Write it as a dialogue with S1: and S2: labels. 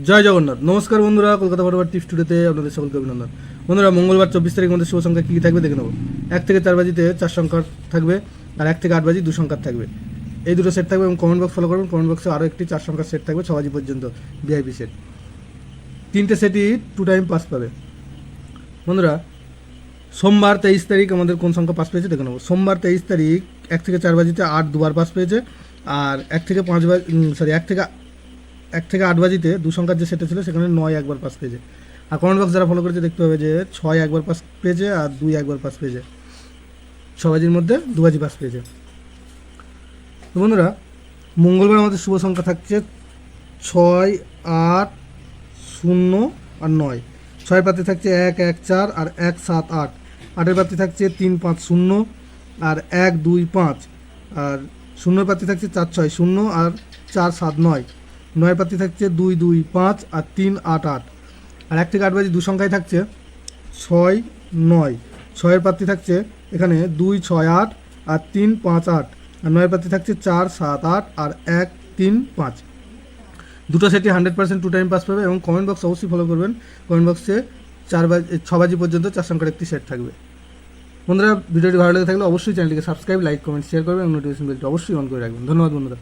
S1: জয় জগন্নাথ। নমস্কার বন্ধুরা, কলকাতা ফটোবার টিপস টুডেতে আপনাদের সকলকে অভিনন্দন। বন্ধুরা, মঙ্গলবার 24 তারিখ মধ্যে শুভ সংখ্যা কী কী থাকবে দেখে নেবো। 1 থেকে 4 বাজিতে 4 সংখ্যার থাকবে, আর 1 থেকে 8 বাজি 2 সংখ্যার থাকবে। এই দুটো সেট থাকবে এবং কমেন্ট বক্স ফলো করবেন। কমেন্ট বক্সে আরও একটি 4 সংখ্যার সেট থাকবে 6 বাজি পর্যন্ত, ভিআইপি সেট। তিনটে সেটই 2 টাইম পাস পাবে। বন্ধুরা, সোমবার 23 তারিখ আমাদের কোন সংখ্যা পাস পেয়েছে দেখে নেবো। সোমবার 23 তারিখ 1 থেকে 4 বাজিতে 8 দুবার পাস পেয়েছে, আর 1 থেকে 8 বাজিতে 2 সংখ্যার যে সেটটা ছিল সেখানে 9 একবার পাস পেয়েছে। আর কমেন্ট বক্স যারা ফলো করেছে দেখতে হবে যে 6 একবার পাস পেয়েছে আর 2 একবার পাস পেয়েছে। 6 বাজির মধ্যে 2 বাজি পাস পেয়েছে। তো বন্ধুরা, মঙ্গলবার আমাদের শুভ সংখ্যা থাকছে 6, 8, 0 আর 9। 6 পাত্রে থাকছে 1, 1, 4 আর 1, 7, 8। 8 পাত্রে থাকছে 3, 5, 0 আর 1, 2, 5। আর 0 পাত্রে থাকছে 4, 6, 0 আর 4, 7, 9। 9 পাত্রে থাকছে 2, 2, 5 আর 3, 8, 8। আর 1 থেকে 8 বাজি 2 সংখ্যায় থাকছে 6, 9। 6 পাত্রে থাকছে এখানে 2, 6, 8 আর 3, 5, 8। আর 9 পাত্রে থাকছে 4, 7, 8 আর 1, 3, 5। দুটো সেটি 100% 2 টাইম পাস পাবে এবং কমেন্ট বক্স অবশ্যই ফলো করবেন। কমেন্ট বক্সে 6 বাজি পর্যন্ত 4 সংখ্যার একটি সেট থাকবে। বন্ধুরা, ভিডিওটি ভালো লেগে থাকলে অবশ্যই চ্যানেলটিকে সাবস্ক্রাইব, লাইক, কমেন্ট, শেয়ার করবেন এবং নোটিফিকেশন বেলটি অবশ্যই অন করে রাখবেন। ধন্যবাদ বন্ধুরা।